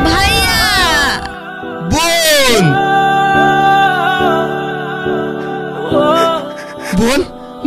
ভাইয়া! বোন বোন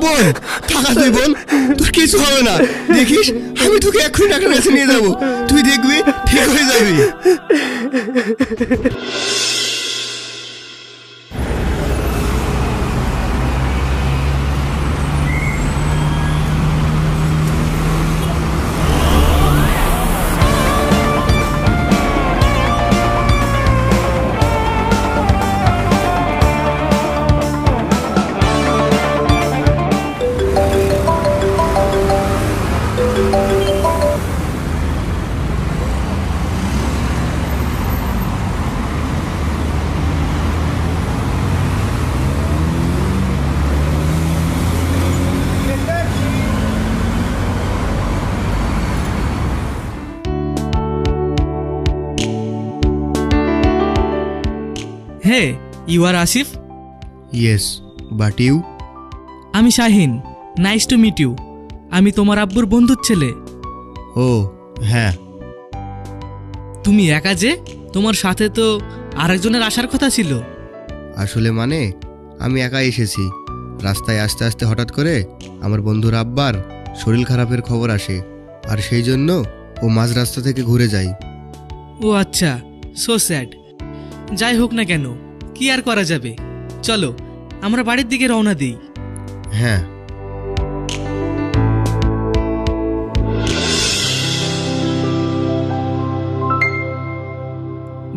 বোন থাকা তুই বোন, তোর কিছু হবে না, দেখিস আমি তোকে এক্ষুনি ডাক্তার কাছে নিয়ে যাবো, তুই দেখবি ঠিক হয়ে যাবি। Hey, you are Asif? Yes, but you? আমি Shahin. Nice to meet you. আমি তোমার আব্বুর বন্ধুর ছেলে। ও হ্যাঁ। তুমি একা যে? তোমার সাথে তো আরেকজনের আসার কথা ছিল। আসলে মানে আমি একাই এসেছি। রাস্তায় আসতে আসতে হঠাৎ করে আমার বন্ধুর আব্বার শরীর খারাপের খবর আসে, আর সেই জন্য ও মাঝ রাস্তা থেকে ঘুরে যায়। ও আচ্ছা, সো স্যাড। যাই হোক না কেন, কি আর করা যাবে। চলো আমরা বাড়ির দিকে রওনা দিই। হ্যাঁ।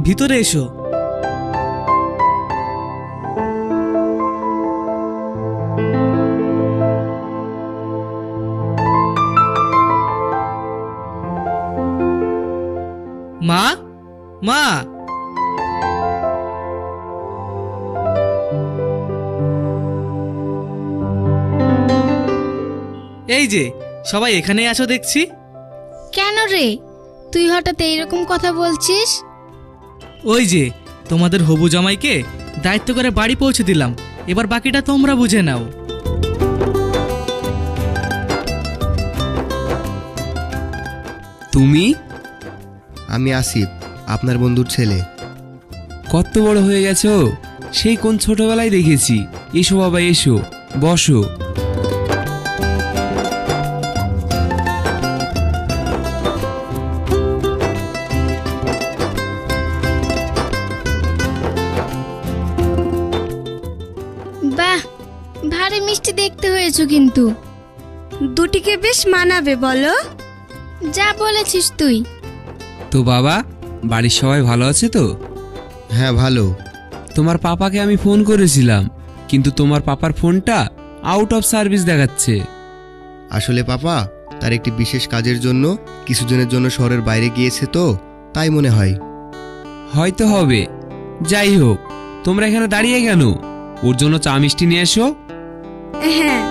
ভিতরে এসো। মা, মা! এই যে সবাই এখানেই আছো দেখছি। কেন রে, তুই হঠাৎ এইরকম কথা বলছিস? ওই যে তোমাদের হবু জামাইকে দায়িত্ব করে বাড়ি পৌঁছে দিলাম, এবার বাকিটা তোমরা বুঝে নাও। তুমি? আমি আসিফ, আপনার বন্ধুর ছেলে। কত বড় হয়ে গেছো, সেই কোন ছোটবেলায় দেখেছি। এসো বাবা, এসো, বসো। বাহ, ভারী মিষ্টি দেখতে হয়েছো কিন্তু। দুটিকে বেশ মানাবে বলো। যা বলেছিস তুই। তো বাবা, বাড়ির সবাই ভালো আছে তো? হ্যাঁ ভালো। তোমার পাপাকে আমি ফোন করেছিলাম, কিন্তু তোমার পাপার ফোনটা আউট অফ সার্ভিস দেখাচ্ছে। আসলে পাপা তার একটি বিশেষ কাজের জন্য কিছুদিনের জন্য শহরের বাইরে গিয়েছে, তো তাই মনে হয়। হয়তো হবে। যাই হোক, তোমরা এখানে দাঁড়িয়ে কেন? ওর জন্য চা মিষ্টি নিয়ে এসো। হ্যাঁ।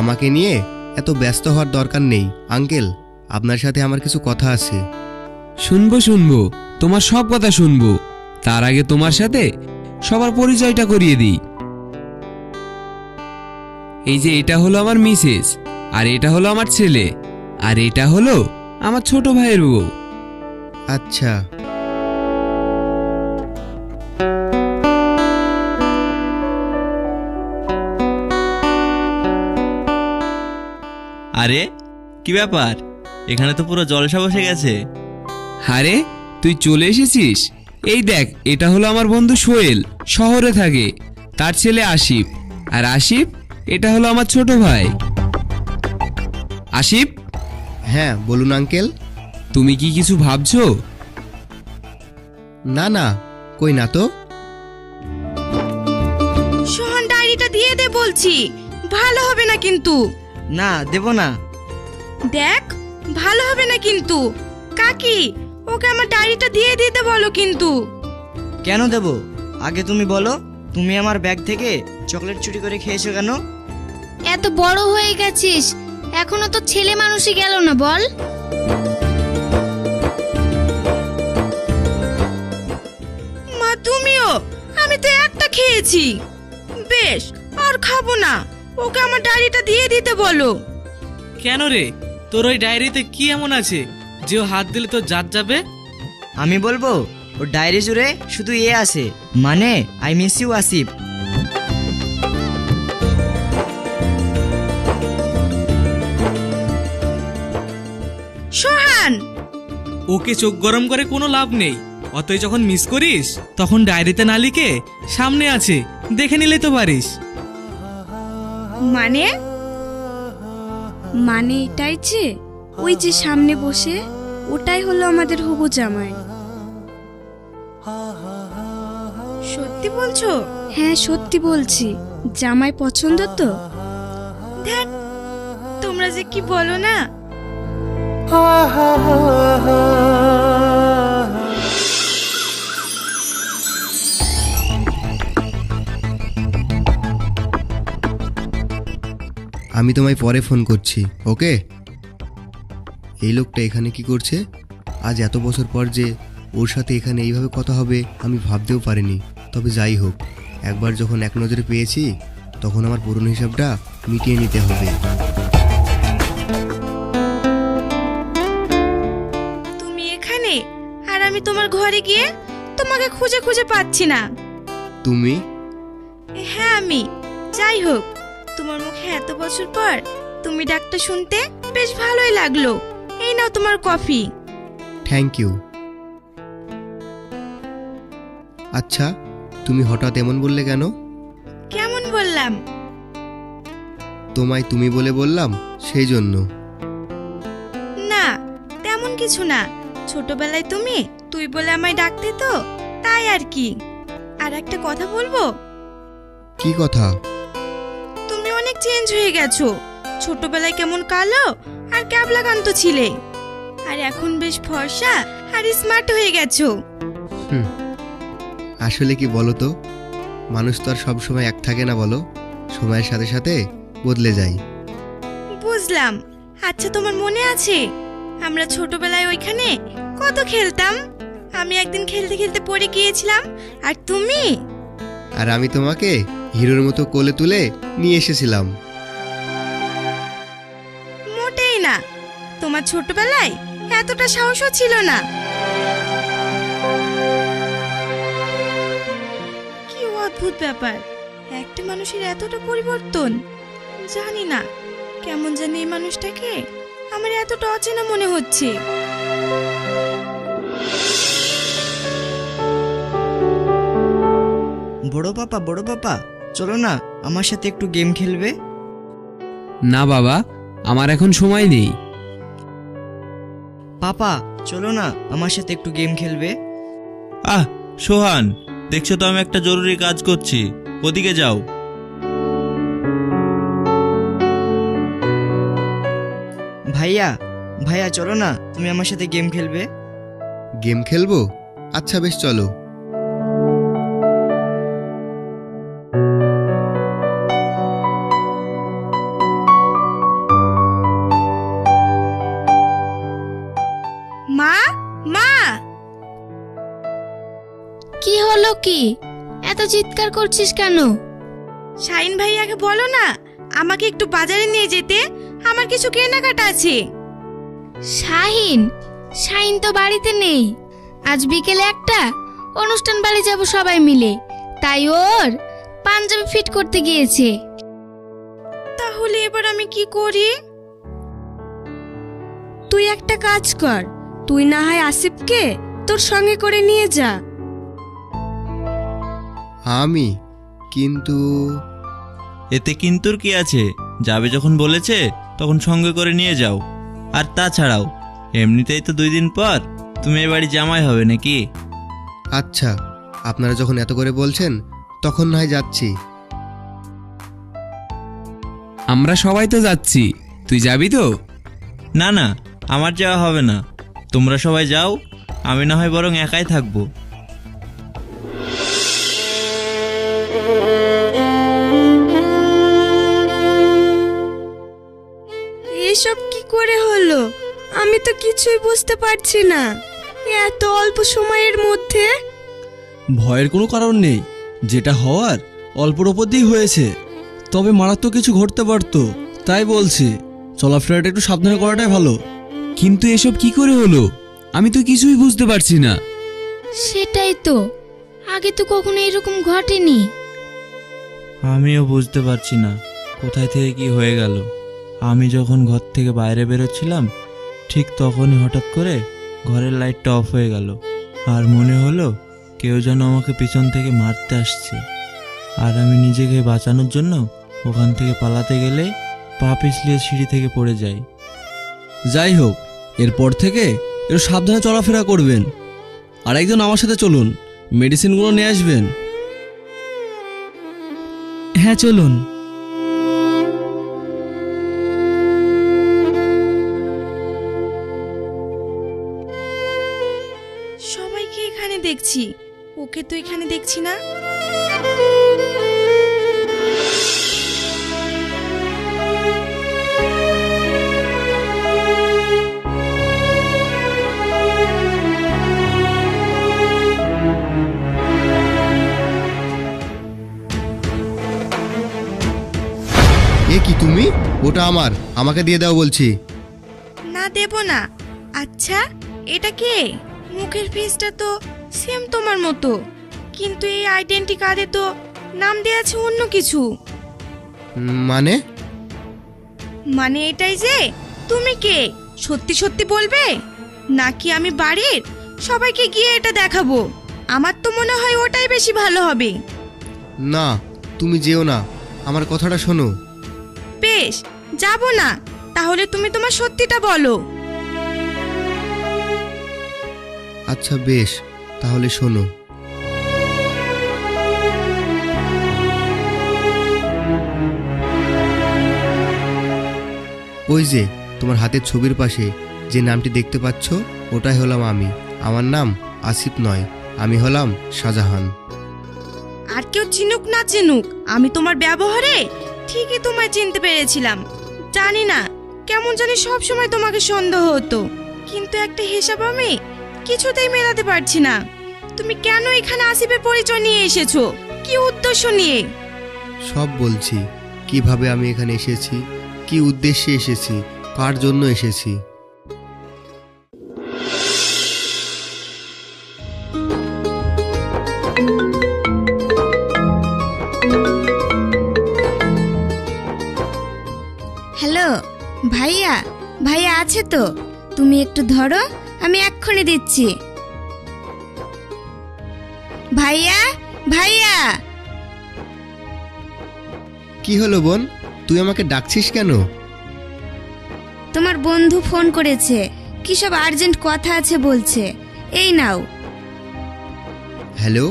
আমাকে নিয়ে এত ব্যস্ত হওয়ার দরকার নেই আঙ্কেল, আপনার সাথে আমার কিছু কথা আছে। শুনবো শুনবো, তোমার সব কথা শুনবো। তার আগে তোমার সাথে সবার পরিচয়টা করিয়ে দিই। এই যে এটা হলো আমার মিসেস, আর এটা হলো আমার ছেলে, আর এটা হলো আমার ছোট ভাইয়ের বউ। আচ্ছা। আরে কি ব্যাপার, এখানে তো পুরো জলসা বসে গেছে। আরে তুই চলে এসেছিস? এই দেখ, এটা হলো আমার বন্ধু সোহেল, শহরে থাকে। তার ছেলে আসিফ, আর আসিফ এটা হলো আমার ছোট ভাই। আসিফ, হ্যাঁ বলুন আঙ্কেল। তুমি কি কিছু ভাবছো? না না, কই না তো। সোহান, ডায়েরিটা দিয়ে দে বলছি, ভালো হবে না কিন্তু। না দেব না। দেখ, ভালো হবে না কিন্তু। কাকি, ওকে আমার ডায়েরিটা দিয়ে দিতে বলো কিন্তু। কেন দেব? আগে তুমি বলো, তুমি আমার ব্যাগ থেকে চকলেট চুরি করে খেয়েছো কেন? এত বড় হয়ে গেছিস, এখনো তো ছেলে মানুষই গেল না, বল। মা তুমিও? আমি তো একটা খেয়েছি। বেশ, আর খাবো না। ওকে আমার ডায়েরিটা দিয়ে দিতে বলো। কেন রে, তোর ওই ডায়েরিতে কি এমন আছে যে ও হাত দিলে তোর জাত যাবে? আমি বলবো ওর ডায়েরি জুড়ে শুধু এ আছে, মানে আই মিস ইউ আসিফ। সোহান, ওকে চোখ গরম করে কোনো লাভ নেই। অতই যখন মিস করিস তখন ডায়েরিতে না লিখে সামনে আছে দেখে নিলে তো পারিস। মানে মানে এটাই যে ওই যে সামনে বসে ওটাই হলো আমাদের হবু জামাই। সত্যি বলছো? হ্যাঁ সত্যি বলছি। জামাই পছন্দ তো? ধ্যাৎ, তোমরা যে কি বলো না। আমি তোমায় পরে ফোন করছি, ওকে? এই লোকটা এখানে কি করছে? আজ এত বছর পর যে ওর সাথে এখানে এইভাবে কথা হবে আমি ভাবতেও পারিনি। তবে যাই হোক, একবার যখন এক নজরে পেয়েছি তখন আমার পুরনো হিসাবটা মিটিয়ে নিতে হবে। তুমি এখানে আর আমি তোমার ঘরে গিয়ে তোমাকে খুঁজে খুঁজে পাচ্ছি না। তুমি? হ্যাঁ আমি। যাই হোক, তোমার মুখে এত বছর পর তুমি ডাকটা শুনতে বেশ ভালোই লাগলো। এই নাও তোমার কফি। Thank you. আচ্ছা, তুমি হঠাৎ এমন বললে কেন? কেমন বললাম? তোমায় তুমি বলে বললাম সেই জন্য। না, তেমন কিছু না। ছোটবেলায় তুমি তুই বলে আমায় ডাকতে তো, তাই আর কি। আর একটা কথা বলবো? কি কথা? তুমি অনেক চেঞ্জ হয়ে গেছো। ছোটবেলায় কেমন কালো আর ক্যাবলাকান্ত ছিলে, আর এখন বেশ ফর্সা আর স্মার্ট হয়ে গেছো। আসলে কি বলো তো, মানুষ তো আর সবসময় এক থাকে না, বলো? সময়ের সাথে সাথে বদলে যায়। বুঝলাম। আচ্ছা, তোমার মনে আছে আমরা ছোটবেলায় ওইখানে কত খেলতাম? আমি একদিন খেলতে খেলতে পড়ে গিয়েছিলাম, আর তুমি? আর আমি তোমাকে হিরোর মতো কোলে তুলে নিয়ে এসেছিলাম। মোটেই না। তোমার ছোটবেলায় এতটা সাহসও ছিল না। কি অদ্ভুত ব্যাপার, একটা মানুষের এতটা পরিবর্তন। জানি না, কেমন জানি এই মানুষটাকে আমার এতটা অচেনা মনে হচ্ছে। বড় পাপা চলো না আমার সাথে একটু গেম খেলবে। না বাবা, আমার এখন সময় নেই। পাপা চলো না আমার সাথে একটু গেম খেলবে। আহ সোহান, দেখছো তো আমি একটা জরুরি কাজ করছি, ওদিকে যাও। ভাইয়া চলো না, তুমি আমার সাথে গেম খেলবে। গেম খেলবো? আচ্ছা বেশ, চলো। মা, মা! কি হলো কি? এত চিৎকার করছিস কেন? শাহিন ভাইয়াকে বলো না আমাকে একটু বাজারে নিয়ে যেতে, আমার কিছু কেনাকাটা আছে। শাহিন? শাহিন তো বাড়িতে নেই। আজ বিকেলে একটা অনুষ্ঠান বাড়ি যাব সবাই মিলে, তাই ওর পাঞ্জাবি ফিট করতে গিয়েছে। তাহলে এবার আমি কি করি? তুই একটা কাজ কর, তুই না হয় আসিফকে তোর সঙ্গে করে নিয়ে যা। আমি? কিন্তু এতে কিন্তুর কি আছে? যাবে যখন বলেছে তখন সঙ্গে করে নিয়ে যাও। আর তাছাড়াও এমনিতেই তো 2 দিন পর তুমি এ বাড়ি জামাই হবে নাকি। আচ্ছা, আপনারা যখন এত করে বলছেন তখন না হয় যাচ্ছি। আমরা সবাই তো যাচ্ছি, তুই যাবি তো? না না, আমার যাওয়া হবে না, তোমরা সবাই যাও, আমি না হয় বরং একাই থাকবো। এসব কি করে হলো? আমি তো কিছুই বুঝতে পারছি না। এত অল্প সময়ের মধ্যে। ভয়ের কোনো কারণ নেই, যেটা হওয়ার অল্পর ওপর দিয়েই হয়েছে। তবে মারাত্মক কিছু ঘটতে পারতো, তাই বলছি চলাফেরাটা একটু সাবধানে করাটাই ভালো। কিন্তু এসব কি করে হলো? আমি তো কিছুই বুঝতে পারছি না। সেটাই তো, আগে তো কখনো এরকম ঘটেনি। আমিও বুঝতে পারছি না কোথায় থেকে কি হয়ে গেল। আমি যখন ঘর থেকে বাইরে বেরোচ্ছিলাম ঠিক তখনই হঠাৎ করে ঘরের লাইটটা অফ হয়ে গেল, আর মনে হলো কেউ যেন আমাকে পিছন থেকে মারতে আসছে। আর আমি নিজেকে বাঁচানোর জন্য ওখান থেকে পালাতে গেলে পা পিছলিয়ে সিঁড়ি থেকে পড়ে যাই। যাই হোক, এরপর থেকে একটু সাবধানে চলাফেরা করবেন। আর একজন আমার সাথে চলুন, মেডিসিনগুলো নিয়ে আসবেন। হ্যাঁ চলুন। সবাইকে এখানে দেখছি, ওকে তো এখানে দেখছি না। এ কি তুমি? ওটা আমার, আমাকে দিয়ে দাও বলছি। না দেব না। আচ্ছা এটা কে? মুখের ফেসটা তো সেম তোমার মতো, কিন্তু এই আইডেন্টি কার্ডে তো নাম দেওয়া আছে অন্য কিছু। মানে? মানে এটাই যে তুমি কে, সত্যি সত্যি বলবে নাকি আমি বাড়ির সবাইকে গিয়ে এটা দেখাবো? আমার তো মনে হয় ওটাই বেশি ভালো হবে। না, তুমি যেও না, আমার কথাটা শোনো। বেশ, যাব না। তাহলে তুমি তোমার সত্যিটা বলো। আচ্ছা বেশ, তাহলে শোনো। ওই যে তোমার হাতের ছবির পাশে যে নামটি দেখতে পাচ্ছ, ওটাই হলাম আমি। আমার নাম আসিফ নয়, আমি হলাম শাহজাহান। আর কেউ চিনুক না চিনুক, আমি তোমার ব্যবহারে ঠিকই তোমায় চিনতে পেরেছিলাম। জানি না কেমন জানি সব সময় তোমাকে সন্দেহ হতো, কিন্তু একটা হিসাব আমি কিছুতেই মেলাতে পারছি না। তুমি কেন এখানে আসিফের পরিচয় নিয়ে এসেছো? কি উদ্দেশ্য নিয়ে? সব বলছি, কিভাবে আমি এখানে এসেছি, কি উদ্দেশ্যে এসেছি, কার জন্য এসেছি। হ্যালো ভাইয়া, ভাইয়া আছে তো? তুমি একটু ধরো, আমি এক্ষুনি দিচ্ছি। ভাইয়া, ভাইয়া। কি হলো বোন, তুই আমাকে ডাকছিস কেন? তোমার বন্ধু ফোন করেছে, কি সব আর্জেন্ট কথা আছে বলছে। এই নাও। হ্যালো,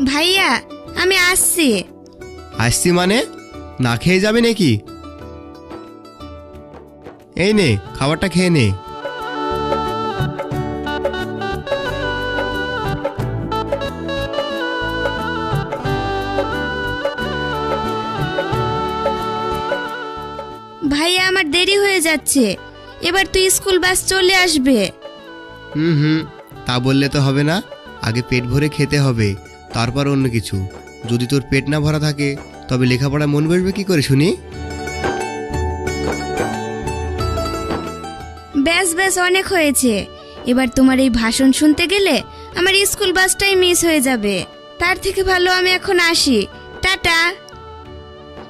ভাইয়া আমি আসছি। আসছি মানে? না খেয়ে যাবে নাকি? এই নে, খাবারটা খেয়ে নে। ভাইয়া আমার দেরি হয়ে যাচ্ছে, এবার তুই স্কুল বাস চলে আসবে। হুম, তা বললে তো হবে না। আগে পেট ভরে খেতে হবে, তারপর অন্য কিছু। যদি তোর পেট না ভরা থাকে তবে লেখাপড়া মন বসবে কি করে শুনি? ব্যাস ব্যাস, অনেক হয়েছে। এবার তোমার এই ভাষণ শুনতে গেলে আমার স্কুল বাসটাই মিস হয়ে যাবে। তার থেকে ভালো আমি এখন আসি। টাটা।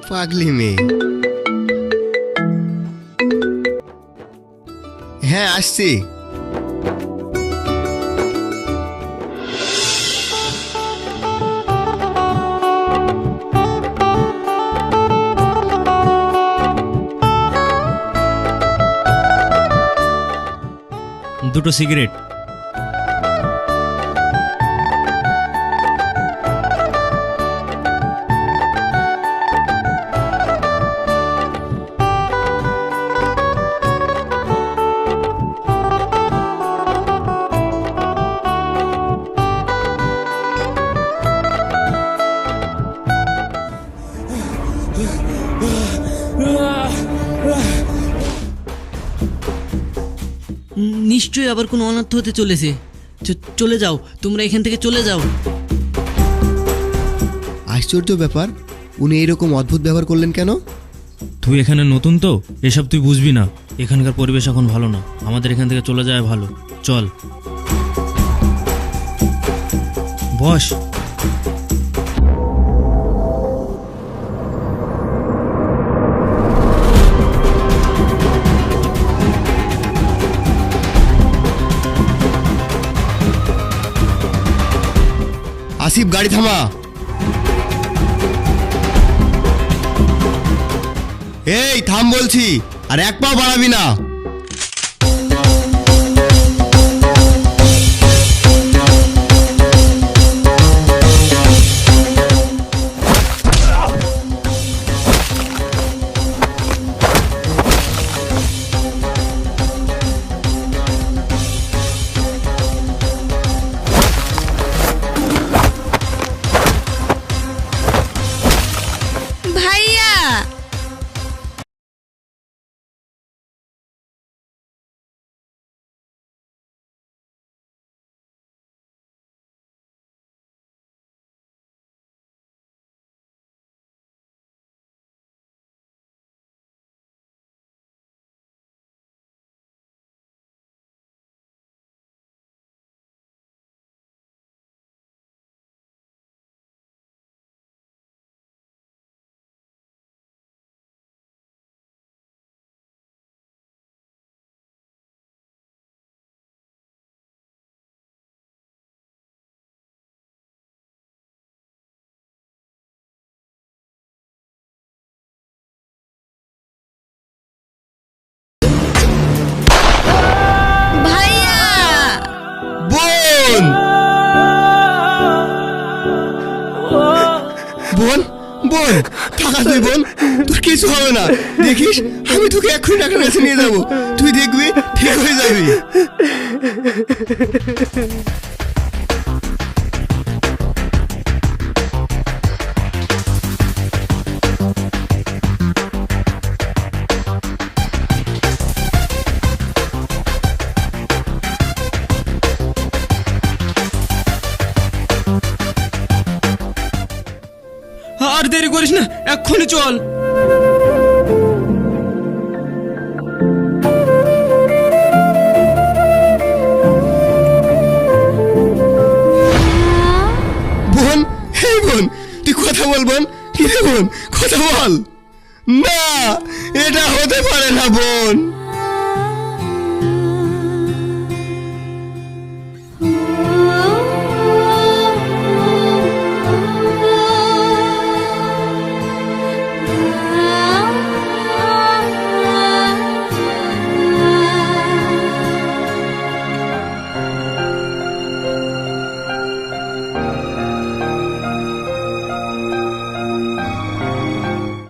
পাগলি মেয়ে। হ্যাঁ আসছি। দুটো সিগারেট। নিশ্চয়ই আবার কোনো অনর্থ হতে চলেছে। চলে যাও, তোমরা এখান থেকে চলে যাও। আশ্চর্য ব্যাপার, উনি এইরকম অদ্ভুত ব্যবহার করলেন কেন? তুই এখানে নতুন তো, এসব তুই বুঝবি না। এখানকার পরিবেশ এখন ভালো না, আমাদের এখান থেকে চলে যাওয়া ভালো। চল বস। আসিফ, গাড়ি থামা। এই থাম বলছি, আর এক পাও বাড়াবি না। ভাইয়া, ভাইয়া, বোন, বোন, বোন, টাকা তুই বোন, তোর কিছু হবে না। দেখিস, আমি তোকে এক্ষুনি ডাক্তার কাছে নিয়ে যাবো, তুই দেখবি ঠিক হয়ে যাবি। আর দেরি করিস না, এক্ষুনি চল। বোন, হে বোন, তুই কথা বল বোন। কি রে বোন, কথা বল। না, এটা হতে পারে না বোন।